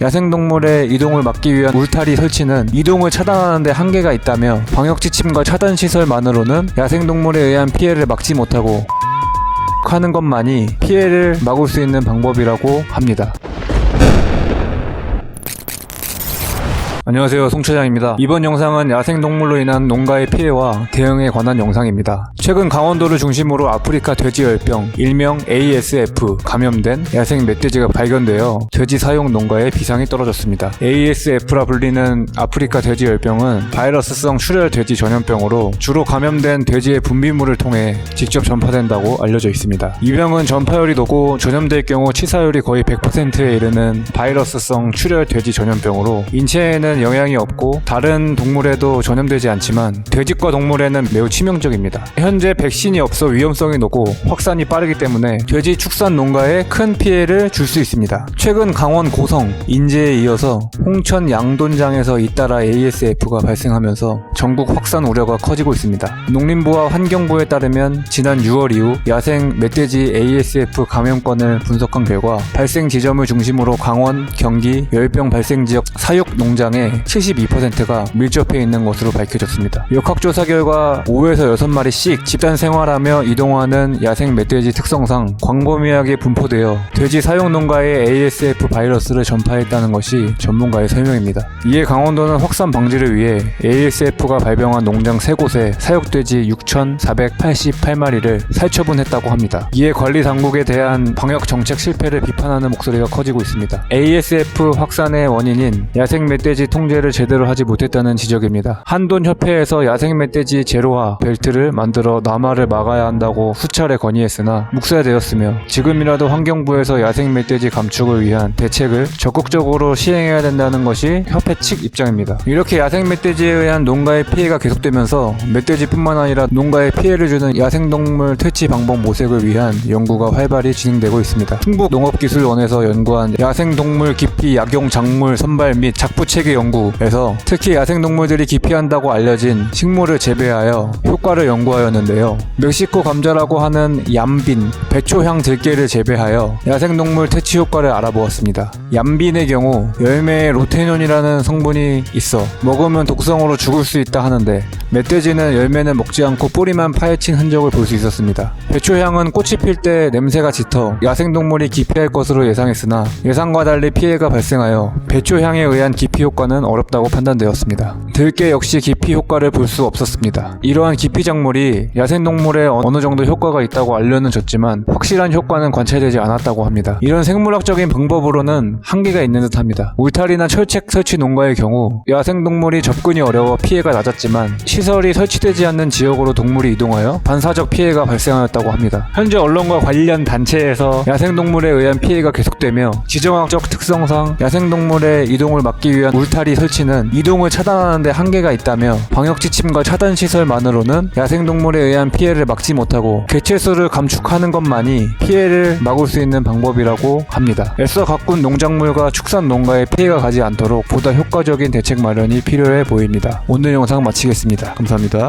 야생동물의 이동을 막기 위한 울타리 설치는 이동을 차단하는 데 한계가 있다며 방역지침과 차단시설만으로는 야생동물에 의한 피해를 막지 못하고 하는 것만이 피해를 막을 수 있는 방법이라고 합니다. 안녕하세요, 송차장입니다. 이번 영상은 야생동물로 인한 농가의 피해와 대응에 관한 영상입니다. 최근 강원도를 중심으로 아프리카 돼지열병, 일명 ASF 감염된 야생 멧돼지가 발견되어 돼지 사육 농가에 비상이 떨어졌습니다. ASF라 불리는 아프리카 돼지열병은 바이러스성 출혈 돼지 전염병으로 주로 감염된 돼지의 분비물을 통해 직접 전파된다고 알려져 있습니다. 이 병은 전파율이 높고 전염될 경우 치사율이 거의 100%에 이르는 바이러스성 출혈 돼지 전염병으로 인체에는 영향이 없고 다른 동물에도 전염되지 않지만 돼지과 동물에는 매우 치명적입니다. 현재 백신이 없어 위험성이 높고 확산이 빠르기 때문에 돼지 축산 농가에 큰 피해를 줄 수 있습니다. 최근 강원 고성, 인제에 이어서 홍천 양돈장에서 잇따라 ASF가 발생하면서 전국 확산 우려가 커지고 있습니다. 농림부와 환경부에 따르면 지난 6월 이후 야생 멧돼지 ASF 감염건을 분석한 결과 발생 지점을 중심으로 강원, 경기, 열병 발생 지역 사육 농장의 72%가 밀접해 있는 것으로 밝혀졌습니다. 역학조사 결과 5에서 6마리씩 집단 생활하며 이동하는 야생 멧돼지 특성상 광범위하게 분포되어 돼지 사육 농가에 ASF 바이러스를 전파했다는 것이 전문가의 설명입니다. 이에 강원도는 확산 방지를 위해 ASF가 발병한 농장 3곳에 사육돼지 6,488마리를 살처분했다고 합니다. 이에 관리 당국에 대한 방역 정책 실패를 비판하는 목소리가 커지고 있습니다. ASF 확산의 원인인 야생 멧돼지 통제를 제대로 하지 못했다는 지적입니다. 한돈협회에서 야생 멧돼지 제로화 벨트를 만들어 남하를 막아야 한다고 수차례 건의했으나 묵살되었으며 지금이라도 환경부에서 야생 멧돼지 감축을 위한 대책을 적극적으로 시행해야 된다는 것이 협회 측 입장입니다. 이렇게 야생 멧돼지에 의한 농가의 피해가 계속되면서 멧돼지뿐만 아니라 농가에 피해를 주는 야생동물 퇴치 방법 모색을 위한 연구가 활발히 진행되고 있습니다. 충북농업기술원에서 연구한 야생동물 기피 약용 작물 선발 및 작부체계 연구에서 특히 야생동물들이 기피한다고 알려진 식물을 재배하여 효과를 연구하였는데요. 멕시코 감자라고 하는 얌빈, 배초향 들깨를 재배하여 야생동물 퇴치 효과를 알아보았습니다. 얌빈의 경우 열매에 로테논이라는 성분이 있어 먹으면 독성으로 죽을 수 있다 하는데 멧돼지는 열매는 먹지 않고 뿌리만 파헤친 흔적을 볼 수 있었습니다. 배초향은 꽃이 필 때 냄새가 짙어 야생동물이 기피할 것으로 예상했으나 예상과 달리 피해가 발생하여 배초향에 의한 기피 효과는 어렵다고 판단되었습니다. 들깨 역시 기피 효과를 볼 수 없었습니다. 이러한 기피 작물이 야생동물에 어느 정도 효과가 있다고 알려는 줬지만 확실한 효과는 관찰되지 않았다고 합니다. 이런 생물학적인 방법으로는 한계가 있는 듯합니다. 울타리나 철책 설치 농가의 경우 야생동물이 접근이 어려워 피해가 낮았지만 시설이 설치되지 않는 지역으로 동물이 이동하여 반사적 피해가 발생하였다고 합니다. 현재 언론과 관련 단체에서 야생동물에 의한 피해가 계속되며 지정학적 특성상 야생동물의 이동을 막기 위한 울타리 설치는 이동을 차단하는 데 한계가 있다며 방역지침과 차단시설만으로는 야생동물에 의한 피해를 막지 못하고 개체수를 감축하는 것만이 피해를 막을 수 있는 방법이라고 합니다. 애써 가꾼 농작물과 축산 농가에 피해가 가지 않도록 보다 효과적인 대책 마련이 필요해 보입니다. 오늘 영상 마치겠습니다. 감사합니다.